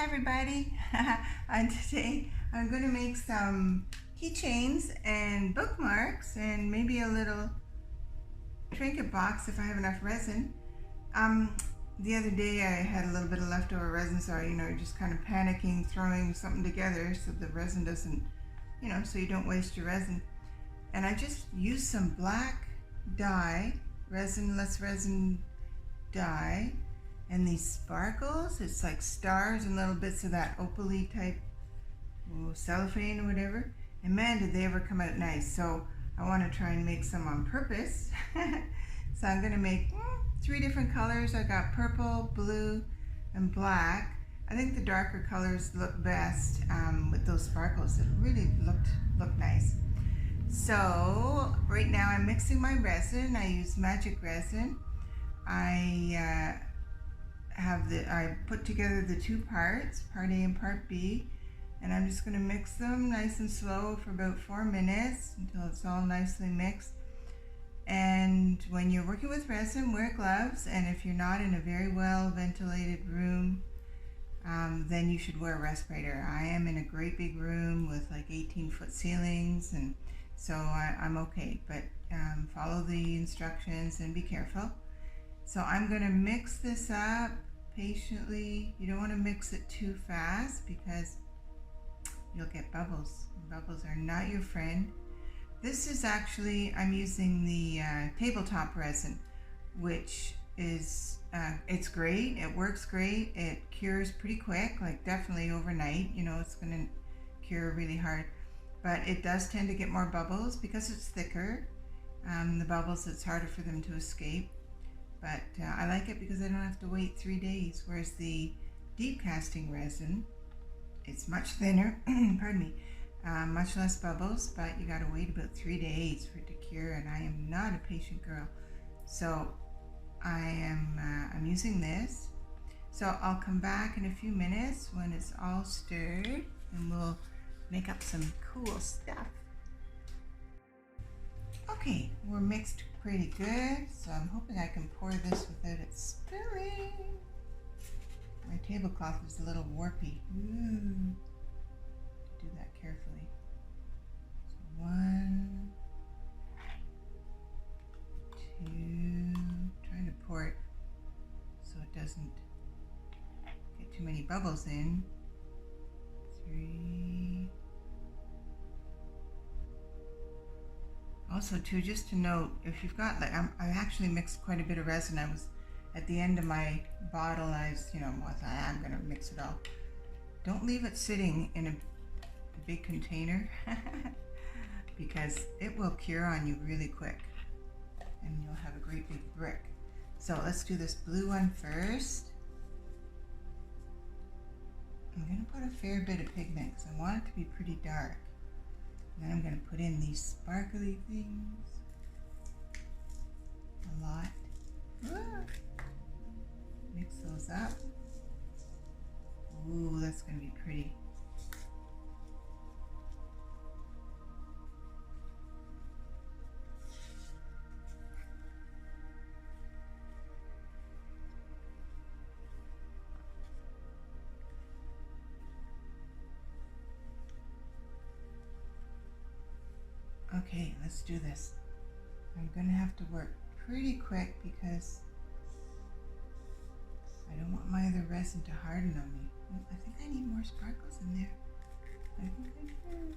Hi everybody. Today I'm going to make some keychains and bookmarks and maybe a little trinket box if I have enough resin. The other day I had a little bit of leftover resin, so you're just kind of panicking, throwing something together so the resin doesn't, so you don't waste your resin. And I just used some black dye, less resin dye, and these sparkles. It's like stars and little bits of that opaly type cellophane or whatever. And man, did they ever come out nice. So I want to try and make some on purpose. So I'm going to make 3 different colors. I got purple, blue, and black. I think the darker colors look best with those sparkles. It really looked nice. So right now I'm mixing my resin. I use Magic Resin. I put together the 2 parts, part A and part B, and I'm just going to mix them nice and slow for about 4 minutes until it's all nicely mixed. And when you're working with resin, wear gloves, and if you're not in a very well ventilated room, then you should wear a respirator. I am in a great big room with like 18-foot ceilings, and so I'm okay, but follow the instructions and be careful. So I'm going to mix this up patiently. You don't want to mix it too fast because you'll get bubbles. Bubbles are not your friend. This is actually, I'm using the tabletop resin, which is, it's great. It works great. It cures pretty quick, like definitely overnight. It's going to cure really hard. But it does tend to get more bubbles because it's thicker. The bubbles, it's harder for them to escape. But I like it because I don't have to wait 3 days, whereas the deep casting resin, it's much thinner, pardon me, much less bubbles, but you gotta wait about 3 days for it to cure, and I am not a patient girl. So I'm using this. So I'll come back in a few minutes when it's all stirred, and we'll make up some cool stuff. Okay, we're mixed pretty good, so I'm hoping I can pour this without it spilling. My tablecloth is a little warpy. Ooh. Do that carefully. So 1, 2, trying to pour it so it doesn't get too many bubbles in. 3. Also too, just to note, if you've got, like, I actually mixed quite a bit of resin. I was at the end of my bottle, I'm gonna mix it all. Don't leave it sitting in a big container because it will cure on you really quick and you'll have a great big brick. So let's do this blue one first. I'm gonna put a fair bit of pigment because I want it to be pretty dark. And then I'm going to put in these sparkly things. A lot. Mix those up. Ooh, that's going to be pretty. Okay, let's do this. I'm going to have to work pretty quick because I don't want my other resin to harden on me. I think I need more sparkles in there. I think I do.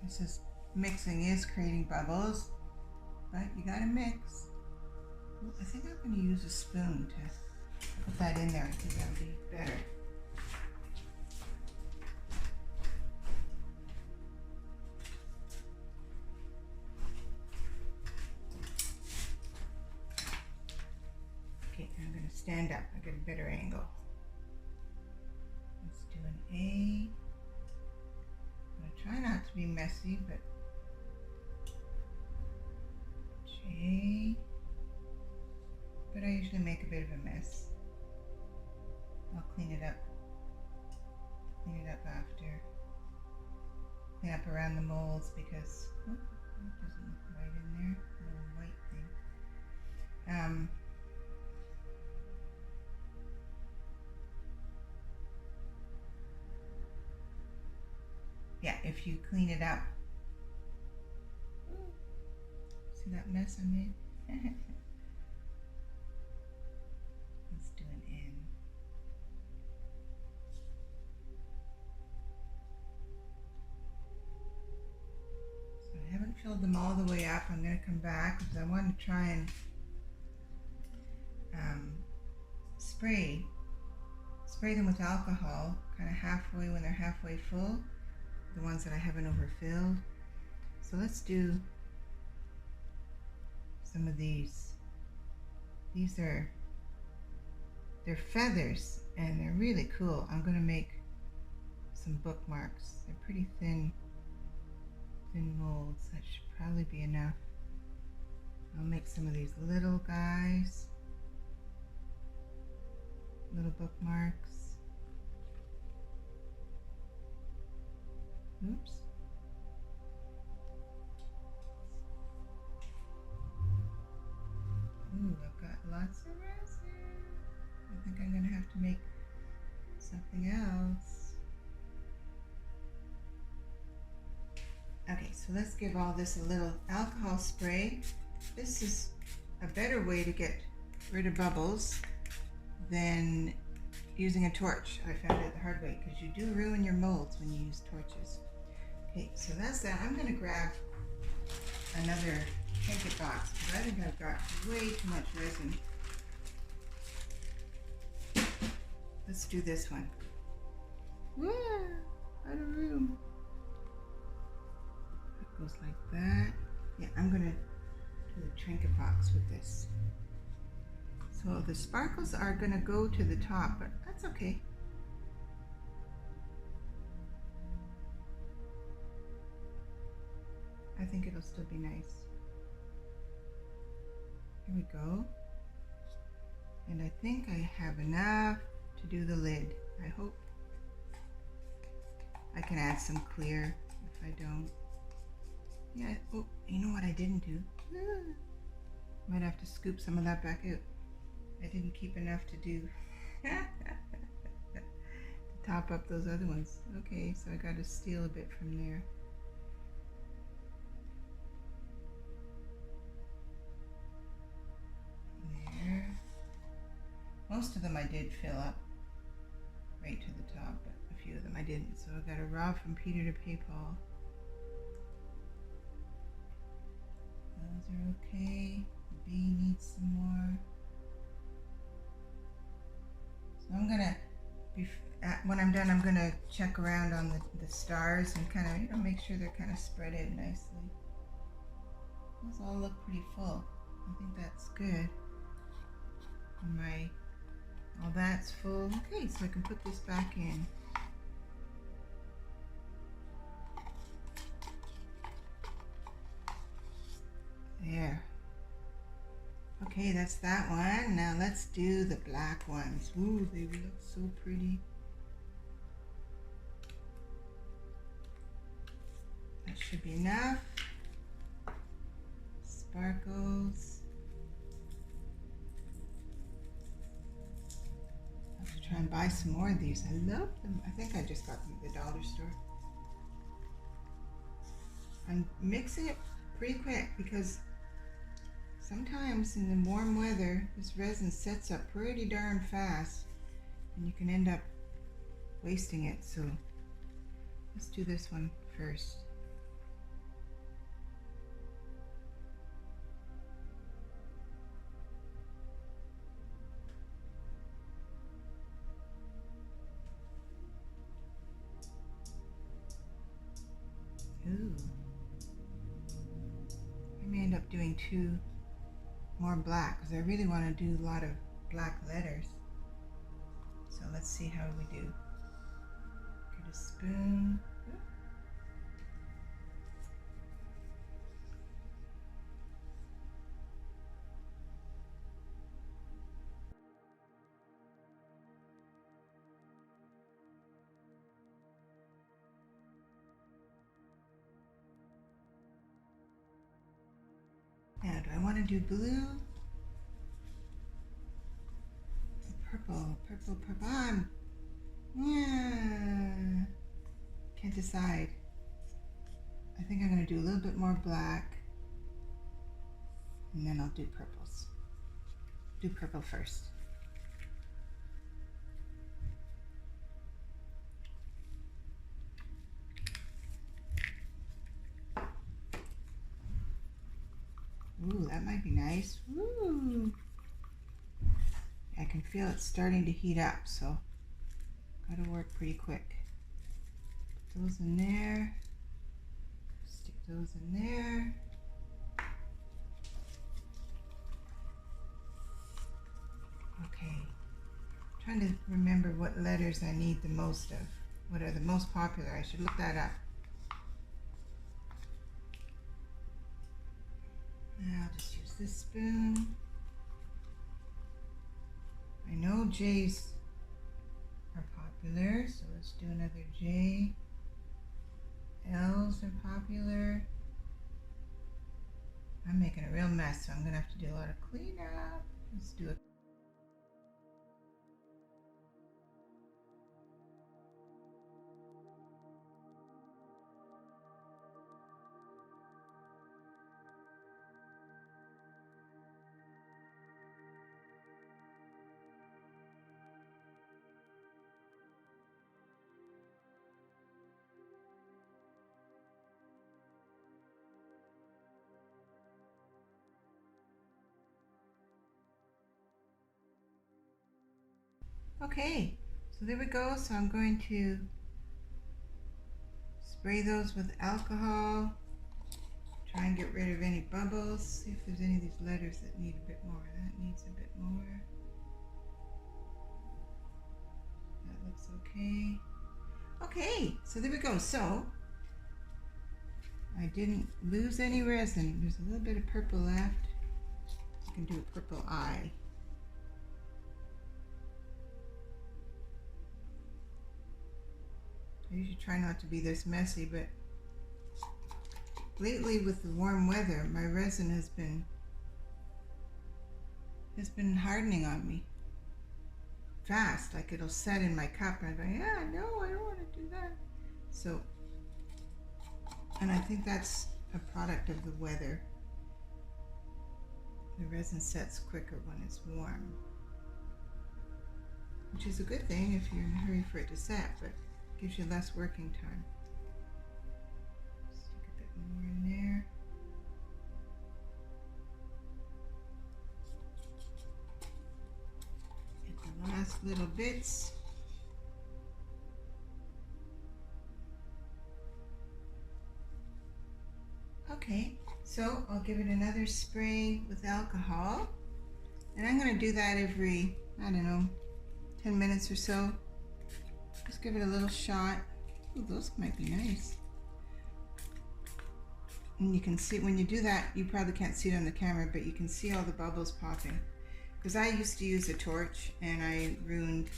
This is, mixing is creating bubbles, but you gotta mix. Ooh, I think I'm going to use a spoon to put that in there. I think that'll be better. I'm going to stand up. I get a better angle. Let's do an A. I'm going to try not to be messy, but J. But I usually make a bit of a mess. I'll clean it up. Clean it up after. Clean up around the molds because it doesn't look right in there. A little white thing. yeah, if you clean it up. See that mess I made? Let's do an N. So I haven't filled them all the way up. I'm going to come back because I want to try and spray them with alcohol, kind of halfway when they're halfway full, the ones that I haven't overfilled. So let's do some of these. These are, they're feathers and they're really cool. I'm going to make some bookmarks. They're pretty thin molds. That should probably be enough. I'll make some of these little guys, little bookmarks. Oops. Ooh, I've got lots of resin. I think I'm gonna have to make something else. Okay, so let's give all this a little alcohol spray. This is a better way to get rid of bubbles than using a torch. I found it the hard way because you do ruin your molds when you use torches. Okay, so that's that. I'm gonna grab another trinket box because I think I've got way too much resin. Let's do this one. Yeah, out of room. It goes like that. Yeah, I'm gonna do a trinket box with this. So the sparkles are gonna go to the top, but that's okay. I think it'll still be nice. Here we go. And I think I have enough to do the lid. I hope. I can add some clear if I don't. Yeah, oh, you know what I didn't do? Might have to scoop some of that back out. I didn't keep enough to do to top up those other ones. Okay, so I got to steal a bit from there. There. Most of them I did fill up right to the top, but a few of them I didn't. So I got a raw from Peter to pay Paul. Those are okay. The B needs some more. So I'm gonna, when I'm done, I'm gonna check around on the stars and kind of, you know, make sure they're kind of spread out nicely. Those all look pretty full. I think that's good. And all that's full. Okay, so I can put this back in. There. Okay, that's that one. Now let's do the black ones. Ooh, they look so pretty. That should be enough. Sparkles. I have to try and buy some more of these. I love them. I think I just got them at the dollar store. I'm mixing it pretty quick because sometimes in the warm weather, this resin sets up pretty darn fast and you can end up wasting it. So let's do this one first. Ooh. I may end up doing two more black because I really want to do a lot of black letters. So let's see how we do. Get a spoon. Now, do I want to do blue? purple, purple, purple. Yeah. Can't decide. I think I'm going to do a little bit more black, and then I'll do purples. Do purple first. Ooh, that might be nice. Ooh. I can feel it starting to heat up, so gotta work pretty quick. Put those in there. Stick those in there. Okay. Trying to remember what letters I need the most of. What are the most popular? I should look that up. Now I'll just use this spoon. I know J's are popular, so let's do another J. L's are popular. I'm making a real mess, so I'm gonna have to do a lot of cleanup. Let's do it. Okay, so there we go. So I'm going to spray those with alcohol, try and get rid of any bubbles, see if there's any of these letters that need a bit more. That needs a bit more. That looks okay. Okay, so there we go. So I didn't lose any resin. There's a little bit of purple left. I can do a purple eye. I usually try not to be this messy, but lately with the warm weather, my resin has been hardening on me fast. Like it'll set in my cup, and I go, yeah, no, I don't want to do that. So, and I think that's a product of the weather. The resin sets quicker when it's warm, which is a good thing if you're in a hurry for it to set, but gives you less working time. Stick a bit more in there. Get the last little bits. Okay, so I'll give it another spray with alcohol, and I'm going to do that every, I don't know, 10 minutes or so. Just give it a little shot. Ooh, those might be nice. And you can see, when you do that, you probably can't see it on the camera, but you can see all the bubbles popping. Because I used to use a torch, and I ruined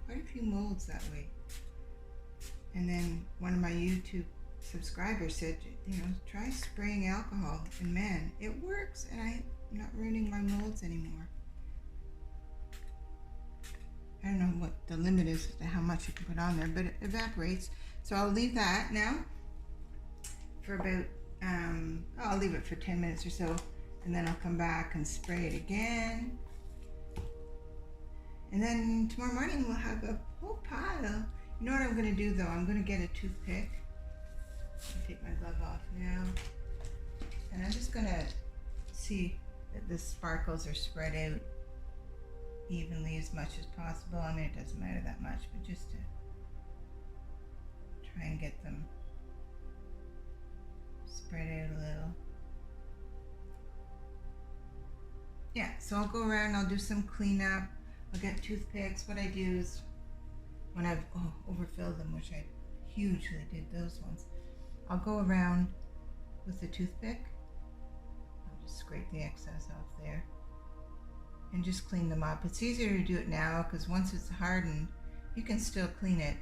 quite a few molds that way. And then one of my YouTube subscribers said, you know, try spraying alcohol, and man, it works, and I'm not ruining my molds anymore. I don't know what the limit is to how much you can put on there, but it evaporates. So I'll leave that now for about, I'll leave it for 10 minutes or so, and then I'll come back and spray it again. And then tomorrow morning we'll have a whole pile. You know what I'm going to do though? I'm going to get a toothpick. I'll take my glove off now. And I'm just going to see that the sparkles are spread out evenly as much as possible. I mean, it doesn't matter that much, but just to try and get them spread out a little. Yeah, so I'll go around, I'll do some cleanup, I'll get toothpicks. What I do is, when I've overfilled them, which I hugely did those ones, I'll go around with the toothpick. I'll just scrape the excess off there and just clean them up. It's easier to do it now because once it's hardened, you can still clean it,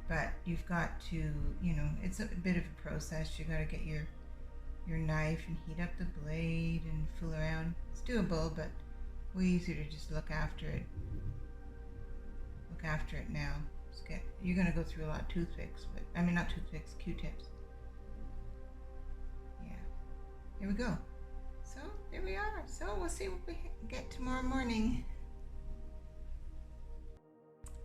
but you've got to, you know, it's a bit of a process. You got to get your knife and heat up the blade and fool around. It's doable, but way easier to just look after it look after it now. You're going to go through a lot of toothpicks, but I mean not toothpicks, Q-tips. Yeah, here we go. So there we are. So we'll see what we get tomorrow morning.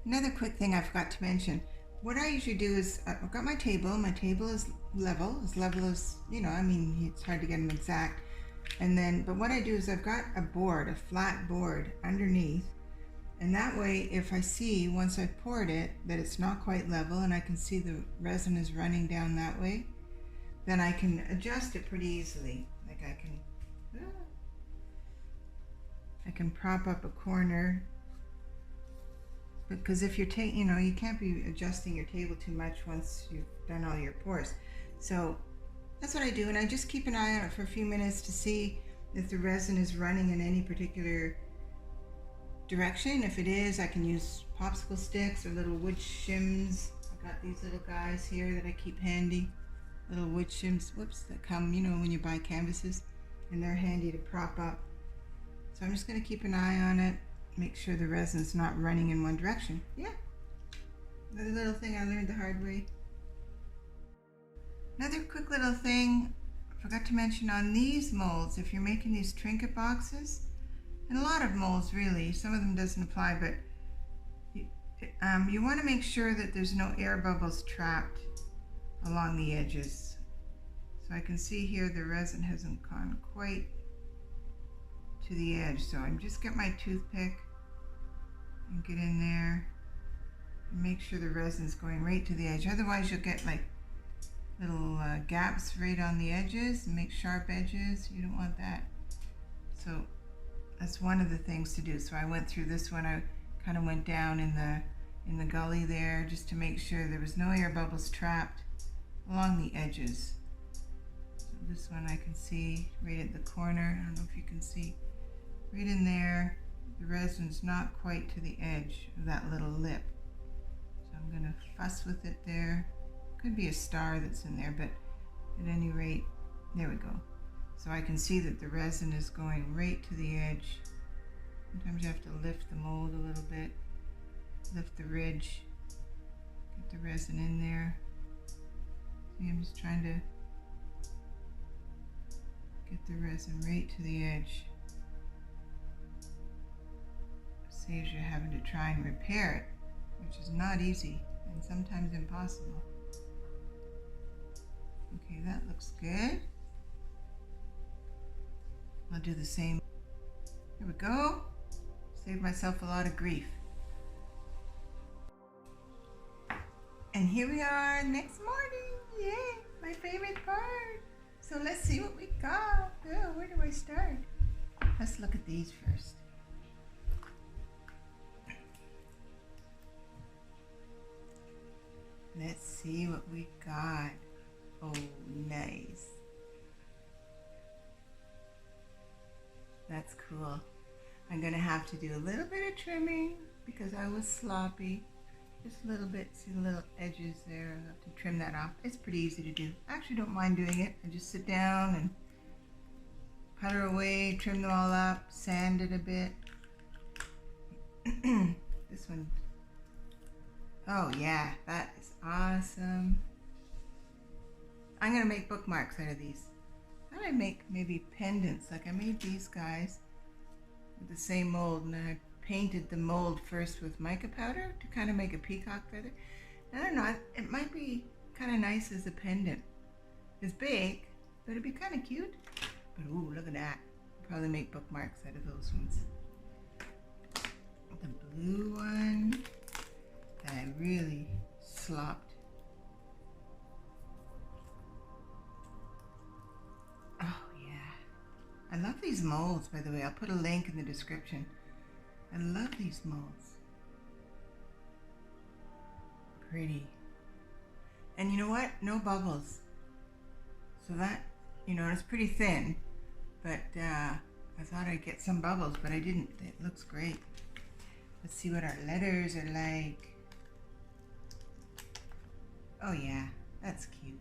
Another quick thing I forgot to mention. What I usually do is I've got my table. My table is level as, you know, I mean, it's hard to get them exact. And then, but what I do is I've got a board, a flat board underneath. And that way, if I see, once I've poured it, that it's not quite level and I can see the resin is running down that way, then I can adjust it pretty easily. Like I can prop up a corner, because if you're you know, you can't be adjusting your table too much once you've done all your pours. So that's what I do, and I just keep an eye on it for a few minutes to see if the resin is running in any particular direction. If it is, I can use popsicle sticks or little wood shims. I've got these little guys here that I keep handy, little wood shims, whoops, that come, you know, when you buy canvases, and they're handy to prop up. So I'm just going to keep an eye on it, make sure the resin's not running in one direction. Yeah, another little thing I learned the hard way. Another quick little thing I forgot to mention on these molds, if you're making these trinket boxes, and a lot of molds really, some of them doesn't apply, but you want to make sure that there's no air bubbles trapped along the edges. So I can see here the resin hasn't gone quite to the edge, so I'm just get my toothpick and get in there and make sure the resin's going right to the edge. Otherwise you'll get like little gaps right on the edges and make sharp edges. You don't want that. So that's one of the things to do. So I went through this one. I kind of went down in the gully there just to make sure there was no air bubbles trapped along the edges. So this one I can see right at the corner. I don't know if you can see right in there. The resin's not quite to the edge of that little lip. So I'm going to fuss with it there. Could be a star that's in there, but at any rate, there we go. So I can see that the resin is going right to the edge. Sometimes you have to lift the mold a little bit, lift the ridge, get the resin in there. See, I'm just trying to get the resin right to the edge. Saves you having to try and repair it, which is not easy and sometimes impossible. Okay, that looks good. I'll do the same. Here we go. Save myself a lot of grief. And here we are next morning. Yay, my favorite part. So let's see what we got. Oh, where do I start? Let's look at these first. Let's see what we got. Oh, nice. That's cool. I'm gonna have to do a little bit of trimming because I was sloppy. Just a little bit, see the little edges there. I'll have to trim that off. It's pretty easy to do. I actually don't mind doing it. I just sit down and putter away, trim them all up, sand it a bit. This one, oh yeah, that is awesome. I'm gonna make bookmarks out of these. I might make maybe pendants, like I made these guys with the same mold, and then I painted the mold first with mica powder to kind of make a peacock feather. I don't know, it might be kind of nice as a pendant. It's big, but it'd be kind of cute. But ooh, look at that. I'll probably make bookmarks out of those ones. The blue one that I really slopped. Oh yeah. I love these molds, by the way. I'll put a link in the description. I love these molds. Pretty. And you know what? No bubbles. So that, you know, it's pretty thin, but I thought I'd get some bubbles, but I didn't. It looks great. Let's see what our letters are like. Oh yeah, that's cute.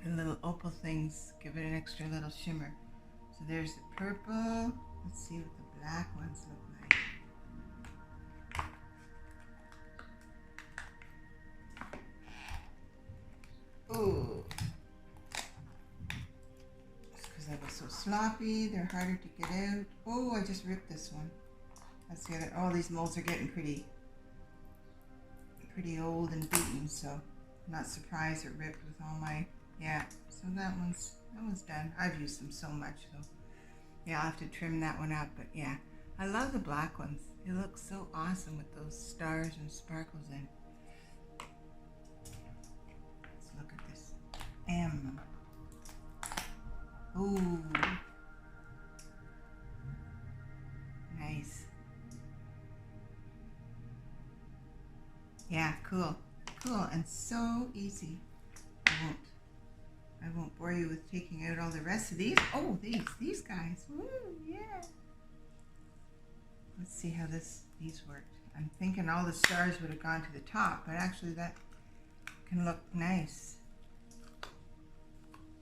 The little opal things give it an extra little shimmer. So there's the purple. Let's see what the black ones look like. Oh, it's because I was so sloppy. They're harder to get out. Oh, I just ripped this one. That's the other. All these molds are getting pretty old and beaten, so I'm not surprised it ripped with all my, yeah. So that one's done. I've used them so much, so yeah, I'll have to trim that one up. But yeah, I love the black ones. They look so awesome with those stars and sparkles in. Let's look at this M. Ooh, nice. Yeah, cool, and so easy. I won't bore you with taking out all the rest of these. Oh, these guys. Woo, yeah. Let's see how these worked. I'm thinking all the stars would have gone to the top, but actually that can look nice.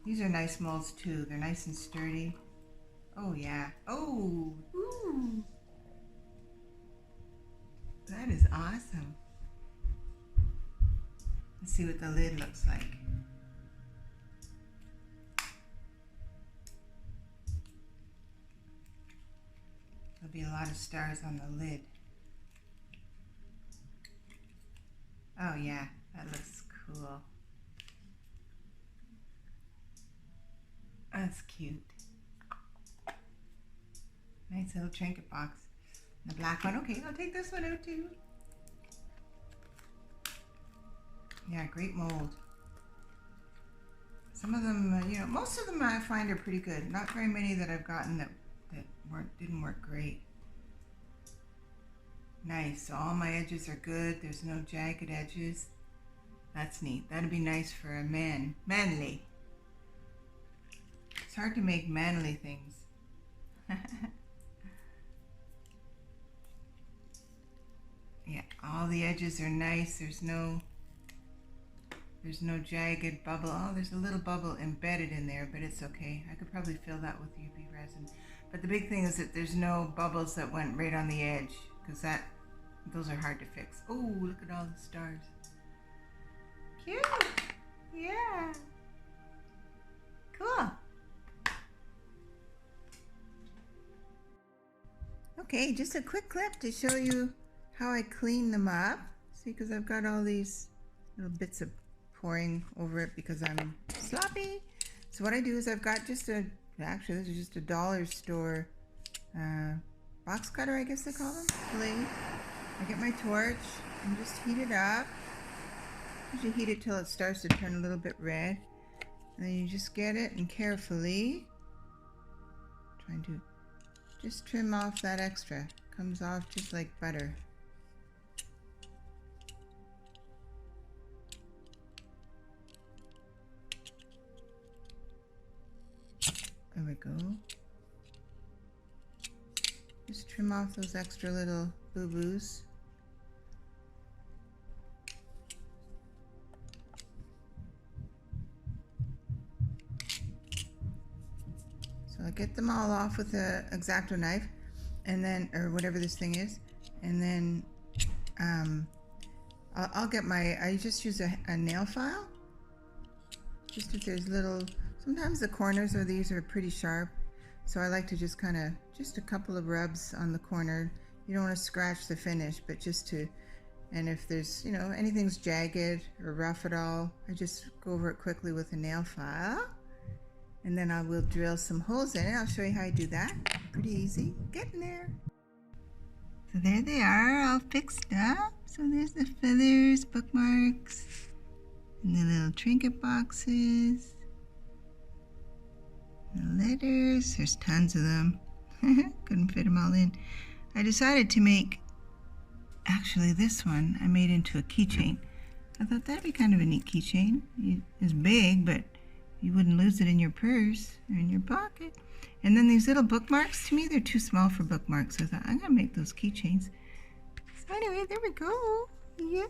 These are nice molds too. They're nice and sturdy. Oh yeah. Oh, ooh. That is awesome. Let's see what the lid looks like. There'll be a lot of stars on the lid. Oh yeah, that looks cool. That's cute. Nice little trinket box. The black one, okay, I'll take this one out too. Yeah, great mold. Some of them, you know, most of them I find are pretty good. Not very many that I've gotten that didn't work great. Nice, so all my edges are good. There's no jagged edges. That's neat. That'd be nice for a man. Manly. It's hard to make manly things. Yeah, all the edges are nice. There's no jagged bubble. Oh, there's a little bubble embedded in there, but it's okay. I could probably fill that with UV resin. But the big thing is that there's no bubbles that went right on the edge, because those are hard to fix. Oh, look at all the stars. Cute. Yeah. Cool. Okay, just a quick clip to show you how I clean them up. See, because I've got all these little bits of pouring over it because I'm sloppy. So what I do is I've got just actually this is just a dollar store box cutter, I guess they call them, blade. I get my torch and just heat it up. Usually heat it till it starts to turn a little bit red. And then you just get it and carefully trying to just trim off that extra. Comes off just like butter. There we go. Just trim off those extra little boo-boos. So I get them all off with a X-Acto knife, and then, or whatever this thing is, and then I'll get I just use a nail file. Just if there's little, sometimes the corners of these are pretty sharp, so I like to just kind of, just a couple of rubs on the corner. You don't want to scratch the finish, but just to, and if there's, you know, anything's jagged or rough at all, I just go over it quickly with a nail file, and then I will drill some holes in it. I'll show you how I do that. Pretty easy. Getting there. So there they are, all fixed up. So there's the feathers, bookmarks, and the little trinket boxes. The letters, there's tons of them. Couldn't fit them all in. I decided to make, actually this one, I made into a keychain. I thought that'd be kind of a neat keychain. It's big, but you wouldn't lose it in your purse or in your pocket. And then these little bookmarks, to me, they're too small for bookmarks. So I thought, I'm gonna make those keychains. So anyway, there we go. Yeah.